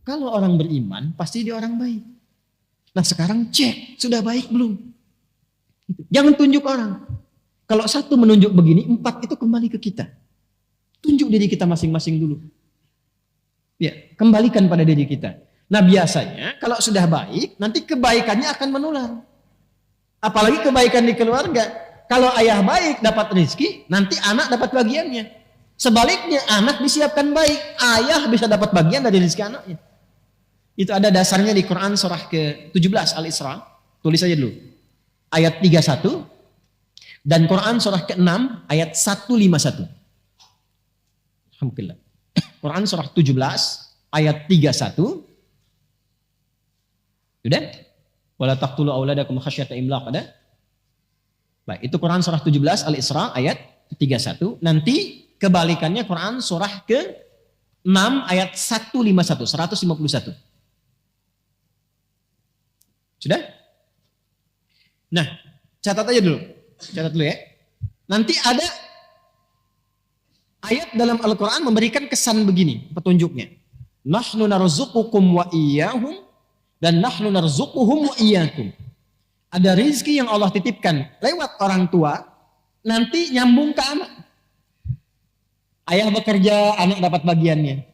Kalau orang beriman, pasti dia orang baik. Nah sekarang cek, sudah baik belum? Jangan tunjuk orang. Kalau satu menunjuk begini, 4 itu kembali ke kita. Tunjuk diri kita masing-masing dulu. Ya, kembalikan pada diri kita. Nah biasanya kalau sudah baik, nanti kebaikannya akan menular. Apalagi kebaikan di keluarga. Kalau ayah baik dapat rezeki, nanti anak dapat bagiannya. Sebaliknya anak disiapkan baik, ayah bisa dapat bagian dari rezeki anaknya. Itu ada dasarnya di Quran surah ke-17 Al-Isra. Tulis saja dulu. Ayat 31 dan Quran surah ke-6 ayat 151. Alhamdulillah. Quran surah 17 ayat 31. Sudah? Wala taqtulu auladakum khasyata imlaq, ada? Baik, itu Quran surah 17 Al-Isra ayat 31. Nanti kebalikannya Quran surah ke-6 ayat 151. Sudah? Nah, catat aja dulu. Catat dulu ya. Nanti ada ayat dalam Al-Quran memberikan kesan begini, petunjuknya. Nahnu narzuqukum wa iyyahum dan nahnu narzuquhum wa iyyakum. Ada rizki yang Allah titipkan lewat orang tua, nanti nyambung ke anak. Ayah bekerja, anak dapat bagiannya.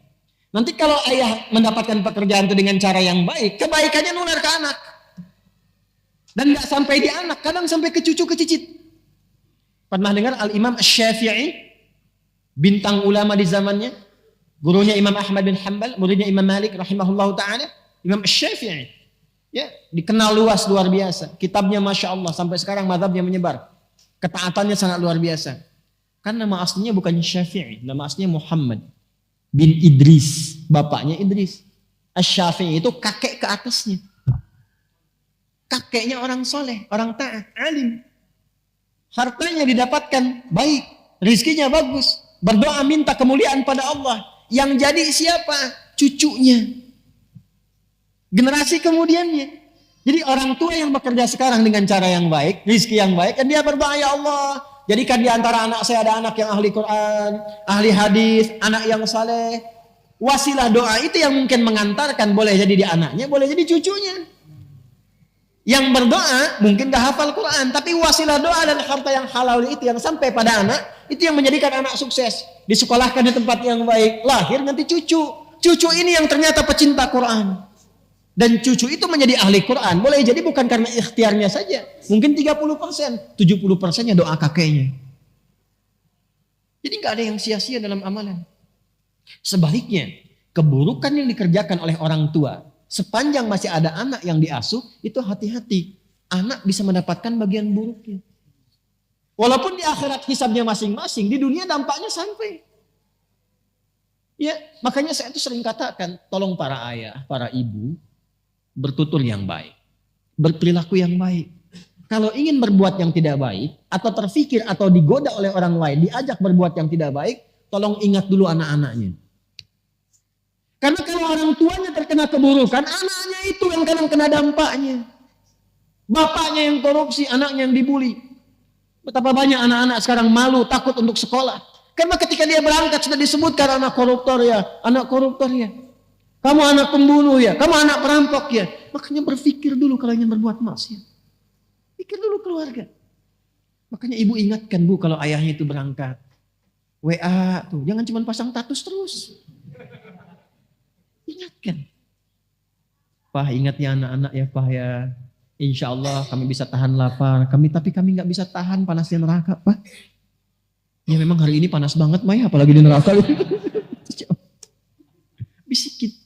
Nanti kalau ayah mendapatkan pekerjaan itu dengan cara yang baik, kebaikannya nular ke anak. Dan gak sampai di anak, kadang sampai ke cucu, ke cicit. Pernah dengar Al-Imam Asy-Syafi'i, bintang ulama di zamannya, gurunya Imam Ahmad bin Hanbal, muridnya Imam Malik rahimahullahu ta'ala, Imam Asy-Syafi'i. Ya, dikenal luas luar biasa. Kitabnya Masya Allah, sampai sekarang mazhabnya menyebar. Ketaatannya sangat luar biasa. Kan nama aslinya bukan Syafi'i, nama aslinya Muhammad bin Idris, bapaknya Idris. Asy-Syafi'i itu kakek ke atasnya. Kakeknya orang soleh, orang taat, alim. Hartanya didapatkan baik, rizkinya bagus. Berdoa minta kemuliaan pada Allah. Yang jadi siapa? Cucunya. Generasi kemudiannya. Jadi orang tua yang bekerja sekarang dengan cara yang baik, rizki yang baik, dan dia berdoa, ya Allah, jadikan di antara anak saya ada anak yang ahli Quran, ahli hadis, anak yang saleh. Wasilah doa itu yang mungkin mengantarkan, boleh jadi di anaknya, boleh jadi cucunya. Yang berdoa mungkin gak hafal Quran, tapi wasilah doa dan harta yang halal itu yang sampai pada anak, itu yang menjadikan anak sukses. Disekolahkan di tempat yang baik, lahir nanti cucu. Cucu ini yang ternyata pecinta Quran. Dan cucu itu menjadi ahli Quran. Boleh jadi bukan karena ikhtiarnya saja. Mungkin 30%, 70%-nya doa kakeknya. Jadi gak ada yang sia-sia dalam amalan. Sebaliknya, keburukan yang dikerjakan oleh orang tua, sepanjang masih ada anak yang diasuh, itu hati-hati. Anak bisa mendapatkan bagian buruknya. Walaupun di akhirat hisabnya masing-masing, di dunia dampaknya sampai. Ya, makanya saya itu sering katakan, tolong para ayah, para ibu, bertutur yang baik. Berperilaku yang baik. Kalau ingin berbuat yang tidak baik, atau terfikir atau digoda oleh orang lain, diajak berbuat yang tidak baik, tolong ingat dulu anak-anaknya. Karena kalau orang tuanya terkena keburukan, anaknya itu yang kadang kena dampaknya. Bapaknya yang korupsi, anaknya yang dibully. Betapa banyak anak-anak sekarang malu, takut untuk sekolah. Karena ketika dia berangkat sudah disebutkan anak koruptor ya, anak koruptor ya. Kamu anak pembunuh ya, kamu anak perampok ya. Makanya berpikir dulu kalau ingin berbuat maksiat. Pikir dulu keluarga. Makanya ibu ingatkan bu kalau ayahnya itu berangkat. WA tuh, jangan cuma pasang status terus. Ingatkan. Pak, ingat ya anak-anak ya Pak ya. Insya Allah kami bisa tahan lapar. Tapi kami nggak bisa tahan panasnya neraka Pak. Ya memang hari ini panas banget Maya, apalagi di neraka. Bisikin.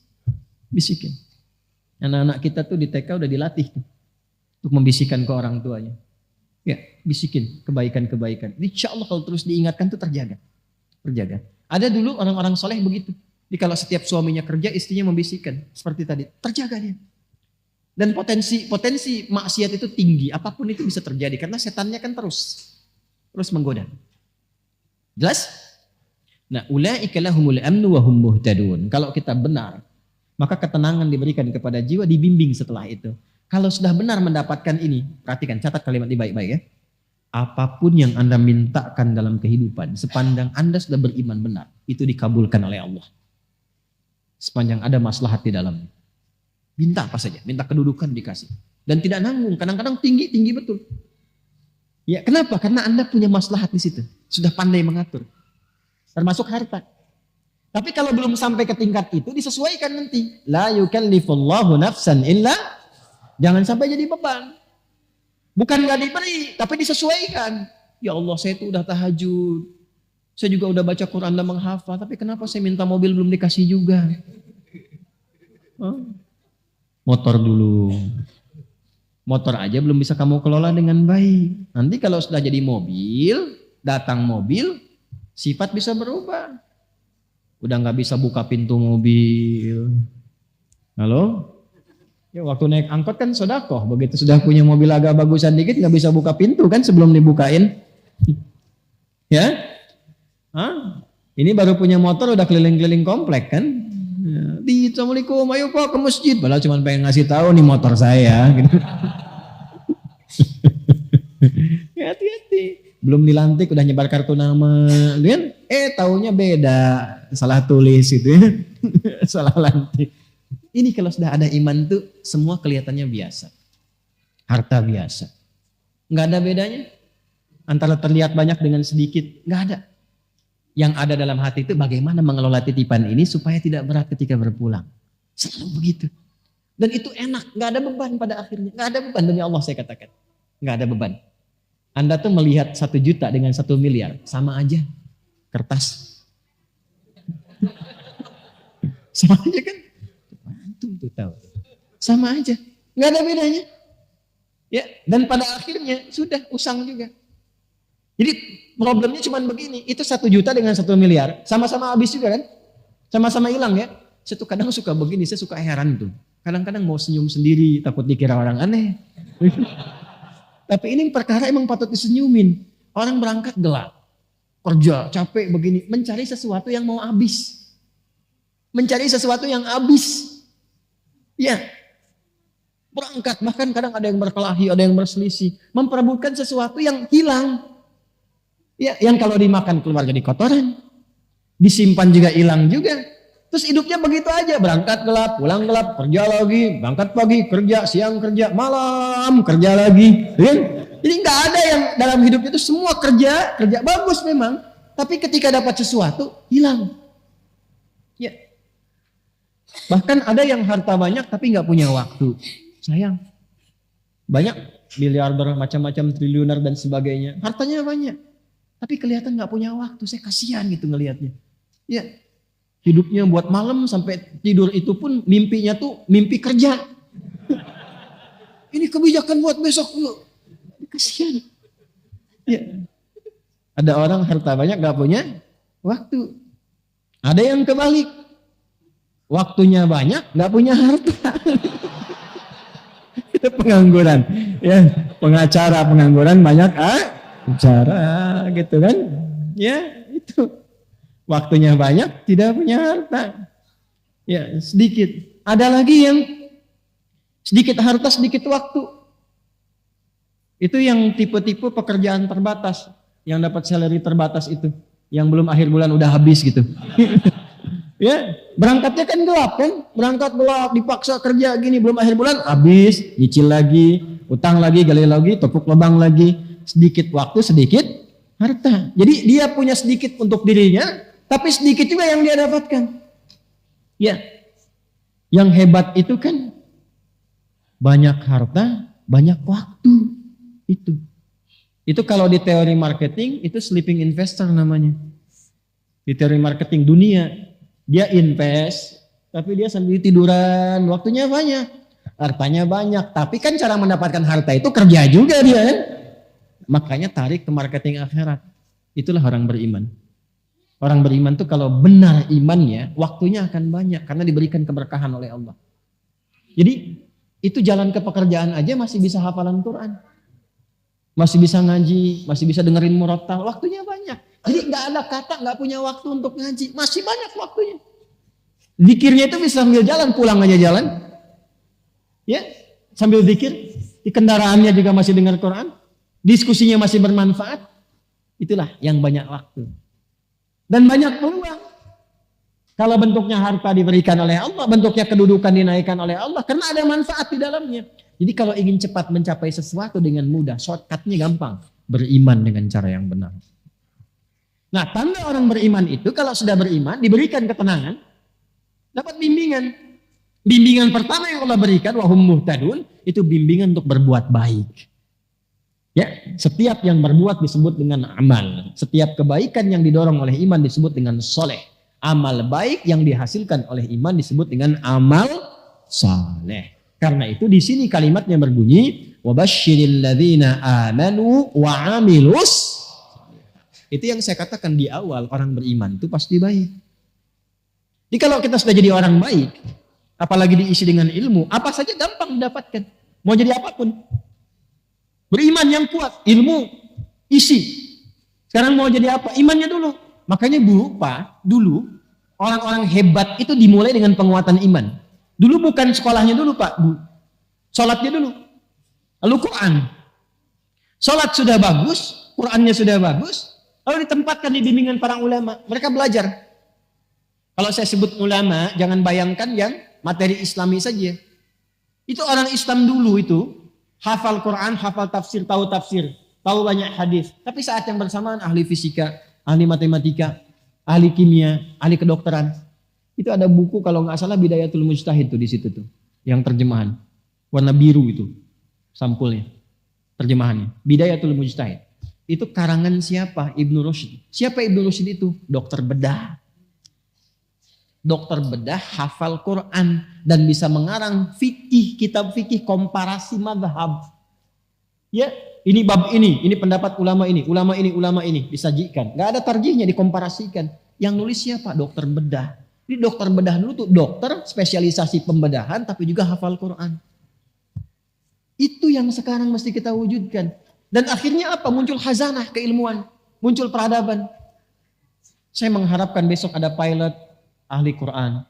Bisikin. Anak-anak kita tuh di TK udah dilatih tuh. Untuk membisikkan ke orang tuanya. Ya, bisikin kebaikan-kebaikan. Insya Allah kalau terus diingatkan tuh terjaga. Terjaga. Ada dulu orang-orang soleh begitu. Jadi kalau setiap suaminya kerja, istrinya membisikkan. Seperti tadi, terjaga dia. Dan potensi maksiat itu tinggi. Apapun itu bisa terjadi. Karena setannya kan terus menggoda. Jelas? Nah, ulaika lahumul amnu wa hum muhtadun. Kalau kita benar, maka ketenangan diberikan kepada jiwa, dibimbing setelah itu. Kalau sudah benar mendapatkan ini, perhatikan, catat kalimat ini baik-baik ya. Apapun yang Anda mintakan dalam kehidupan, sepandang Anda sudah beriman benar, itu dikabulkan oleh Allah. sepanjang ada maslahat di dalamnya. Minta apa saja, minta kedudukan dikasih. Dan tidak nanggung, kadang-kadang tinggi betul. Ya, kenapa? Karena Anda punya maslahat di situ. Sudah pandai mengatur. Termasuk harta. Tapi kalau belum sampai ke tingkat itu, disesuaikan nanti. La yukallifullahu nafsan illa. Jangan sampai jadi beban. Bukan gak diberi, tapi disesuaikan. Ya Allah, saya itu udah tahajud. Saya juga udah baca Quran dan menghafal. Tapi kenapa saya minta mobil belum dikasih juga? Motor dulu. Motor aja belum bisa kamu kelola dengan baik. Nanti kalau sudah jadi mobil, datang mobil, sifat bisa berubah. Udah nggak bisa buka pintu mobil. Halo? Ya waktu naik angkot kan sodakoh. Begitu sudah punya mobil agak bagusan dikit nggak bisa buka pintu kan sebelum dibukain. Ya? Ini baru punya motor udah keliling-keliling komplek kan? Assalamualaikum, ayo Pak ke masjid. Padahal cuma pengen ngasih tahu nih motor saya. Gitu. Hati-hati. Belum dilantik udah nyebar kartu nama. Lihat, taunya beda. Salah tulis gitu ya. Salah lantik. Ini kalau sudah ada iman tuh semua kelihatannya biasa. Harta biasa. Nggak ada bedanya. Antara terlihat banyak dengan sedikit. Nggak ada. Yang ada dalam hati itu bagaimana mengelola titipan ini supaya tidak berat ketika berpulang. Selalu begitu. Dan itu enak, nggak ada beban pada akhirnya. Nggak ada beban demi Allah saya katakan. Nggak ada beban. Anda tuh melihat 1 juta dengan 1 miliar. Sama aja. Kertas. Sama aja kan? Antum tuh tahu. Sama aja. Nggak ada bedanya. Ya, dan pada akhirnya sudah usang juga. Jadi problemnya cuma begini, itu 1 juta dengan 1 miliar, sama-sama habis juga kan? Sama-sama hilang ya. Saya tuh kadang suka begini, saya suka heran tuh. Kadang-kadang mau senyum sendiri, takut dikira orang aneh. Tapi ini perkara emang patut disenyumin. Orang berangkat gelap, kerja, capek begini, mencari sesuatu yang mau habis. Mencari sesuatu yang habis. Ya, berangkat, bahkan kadang ada yang berkelahi, ada yang berselisih. Memperebutkan sesuatu yang hilang. Ya, yang kalau dimakan keluar jadi kotoran, disimpan juga hilang juga. Terus hidupnya begitu aja, berangkat gelap, pulang gelap, kerja lagi, berangkat pagi, kerja, siang kerja, malam kerja lagi. Ya? Jadi nggak ada yang dalam hidupnya itu semua kerja bagus memang, tapi ketika dapat sesuatu hilang. Ya, bahkan ada yang harta banyak tapi nggak punya waktu, sayang. Banyak miliarder, macam-macam triliuner dan sebagainya, hartanya banyak. Tapi kelihatan nggak punya waktu, saya kasihan gitu ngelihatnya. Ya, hidupnya buat malam sampai tidur itu pun mimpinya tuh mimpi kerja. Ini kebijakan buat besok yuk. Kasihan. Ya. Ada orang harta banyak nggak punya waktu. Ada yang kebalik, waktunya banyak nggak punya harta. Itu pengangguran. Ya, pengacara pengangguran banyak bicara gitu kan, ya itu waktunya banyak tidak punya harta, ya sedikit. Ada lagi yang sedikit harta sedikit waktu, itu yang tipe-tipe pekerjaan terbatas, yang dapat salary terbatas itu, yang belum akhir bulan udah habis gitu. Ya berangkatnya kan gelap kan, berangkat gelap dipaksa kerja gini belum akhir bulan habis, nyicil lagi, utang lagi, gali lagi, tepuk lubang lagi. Sedikit waktu, sedikit harta. Jadi dia punya sedikit untuk dirinya, tapi sedikit juga yang dia dapatkan. Ya, yang hebat itu kan banyak harta, banyak waktu. Itu kalau di teori marketing itu sleeping investor namanya. Di teori marketing dunia, dia invest, tapi dia sambil tiduran, waktunya banyak, hartanya banyak. Tapi kan cara mendapatkan harta itu kerja juga dia kan. Makanya tarik ke marketing akhirat. Itulah orang beriman. Orang beriman tuh kalau benar imannya, waktunya akan banyak karena diberikan keberkahan oleh Allah. Jadi itu jalan ke pekerjaan aja masih bisa hafalan Quran. Masih bisa ngaji, masih bisa dengerin murattal, waktunya banyak. Jadi nggak ada kata nggak punya waktu untuk ngaji, masih banyak waktunya. Zikirnya itu bisa sambil jalan, pulang aja jalan. Ya, sambil zikir, di kendaraannya juga masih dengar Quran. Diskusinya masih bermanfaat, itulah yang banyak waktu. Dan banyak peluang. Kalau bentuknya harta diberikan oleh Allah, bentuknya kedudukan dinaikkan oleh Allah, karena ada manfaat di dalamnya. Jadi kalau ingin cepat mencapai sesuatu dengan mudah, shortcutnya gampang. Beriman dengan cara yang benar. Nah, tanda orang beriman itu kalau sudah beriman, diberikan ketenangan, dapat bimbingan. Bimbingan pertama yang Allah berikan, wahum muhtadun, itu bimbingan untuk berbuat baik. Ya, setiap yang berbuat disebut dengan amal. Setiap kebaikan yang didorong oleh iman disebut dengan soleh. Amal baik yang dihasilkan oleh iman disebut dengan amal saleh. Karena itu di sini kalimatnya berbunyi wabasyiril ladzina amanu wa amilus. Itu yang saya katakan di awal, orang beriman itu pasti baik. Jadi kalau kita sudah jadi orang baik, apalagi diisi dengan ilmu, apa saja gampang didapatkan. Mau jadi apapun. Beriman yang kuat, ilmu isi. Sekarang mau jadi apa? Imannya dulu. Makanya dulu orang-orang hebat itu dimulai dengan penguatan iman. Dulu bukan sekolahnya dulu Pak, sholatnya dulu. Lalu Quran. Sholat sudah bagus, Qurannya sudah bagus, lalu ditempatkan di bimbingan para ulama. Mereka belajar. Kalau saya sebut ulama, jangan bayangkan yang materi Islami saja. Itu orang Islam dulu itu, hafal Quran, hafal tafsir, tahu banyak hadis. Tapi saat yang bersamaan ahli fisika, ahli matematika, ahli kimia, ahli kedokteran. Itu ada buku kalau nggak salah Bidayatul Mujtahid tuh di situ tuh, yang terjemahan warna biru itu sampulnya, terjemahannya Bidayatul Mujtahid. Itu karangan siapa? Ibnu Rushd. Siapa Ibnu Rushd itu? Dokter bedah. Dokter bedah hafal Quran dan bisa mengarang fikih, kitab fikih komparasi mazhab. Ya, ini bab ini pendapat ulama ini disajikan. Gak ada tarjihnya, dikomparasikan. Yang nulis siapa? Dokter bedah. Ini dokter bedah dulu tuh dokter spesialisasi pembedahan tapi juga hafal Quran. Itu yang sekarang mesti kita wujudkan. Dan akhirnya apa? Muncul khazanah keilmuan, muncul peradaban. Saya mengharapkan besok ada pilot ahli Quran,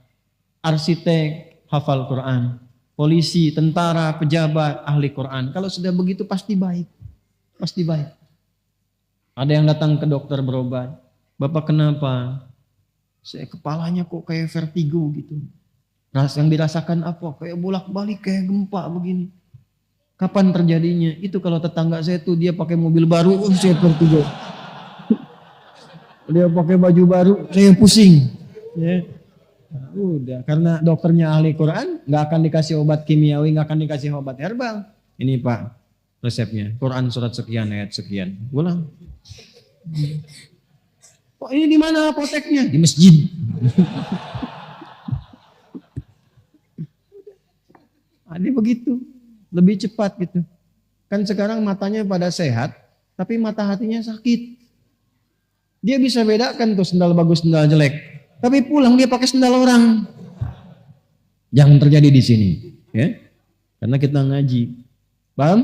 arsitek hafal Quran, polisi, tentara, pejabat ahli Quran. Kalau sudah begitu pasti baik. Pasti baik. Ada yang datang ke dokter berobat. Bapak kenapa? Saya kepalanya kok kayak vertigo gitu. Yang dirasakan apa? Kayak bolak-balik, kayak gempa begini. Kapan terjadinya? Itu kalau tetangga saya tuh dia pakai mobil baru, saya vertigo. Dia pakai baju baru, saya pusing. Ya. Nah, udah, karena dokternya ahli Quran, nggak akan dikasih obat kimiawi, nggak akan dikasih obat herbal. Ini Pak resepnya, Quran surat sekian ayat sekian. Ulang. Oh, ini di mana apoteknya? Di masjid. Ada begitu, lebih cepat gitu. Kan sekarang matanya pada sehat, tapi mata hatinya sakit. Dia bisa bedakan tuh sendal bagus, sendal jelek. Tapi pulang dia pakai sendal orang. Jangan terjadi di sini, ya. Karena kita ngaji. Paham?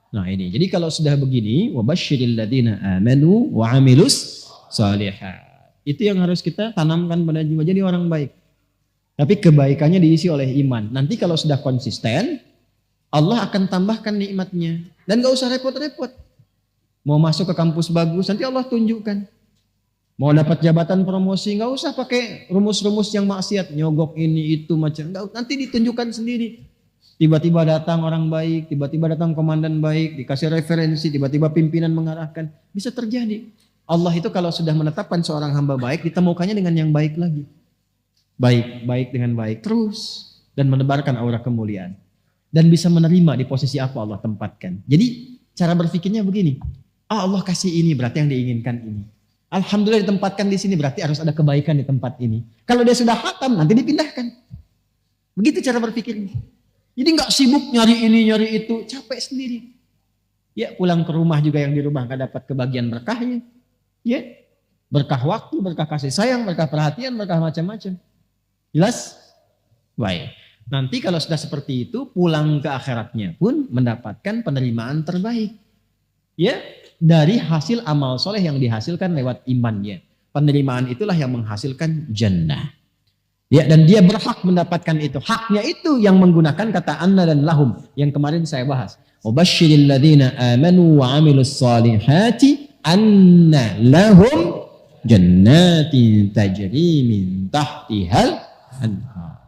Nah ini, jadi kalau sudah begini, wabasyiril ladzina amanu wa amilus shalihat. Itu yang harus kita tanamkan pada jiwa, jadi orang baik. Tapi kebaikannya diisi oleh iman. Nanti kalau sudah konsisten, Allah akan tambahkan nikmatnya. Dan gak usah repot-repot. Mau masuk ke kampus bagus, nanti Allah tunjukkan. Mau dapat jabatan promosi, gak usah pakai rumus-rumus yang maksiat. Nyogok ini, itu, macam. Nanti ditunjukkan sendiri. Tiba-tiba datang orang baik, tiba-tiba datang komandan baik, dikasih referensi, tiba-tiba pimpinan mengarahkan. Bisa terjadi. Allah itu kalau sudah menetapkan seorang hamba baik, ditemukannya dengan yang baik lagi. Baik dengan baik terus. Dan menebarkan aura kemuliaan. Dan bisa menerima di posisi apa Allah tempatkan. Jadi cara berpikirnya begini. Allah kasih ini berarti yang diinginkan ini. Alhamdulillah ditempatkan di sini berarti harus ada kebaikan di tempat ini. Kalau dia sudah khatam nanti dipindahkan. Begitu cara berpikirnya. Jadi nggak sibuk nyari ini nyari itu, capek sendiri. Ya pulang ke rumah juga yang di rumah nggak dapat kebagian berkahnya. Ya berkah waktu, berkah kasih sayang, berkah perhatian, berkah macam-macam. Jelas? Baik. Nanti kalau sudah seperti itu pulang ke akhiratnya pun mendapatkan penerimaan terbaik. Ya dari hasil amal soleh yang dihasilkan lewat imannya. Penerimaan itulah yang menghasilkan jannah. Ya, dan dia berhak mendapatkan itu. Haknya itu yang menggunakan kata anna dan lahum yang kemarin saya bahas. Wabasyiril ladzina amanu wa amilus salihati anna lahum jannatin tajri min tahtihal anhar.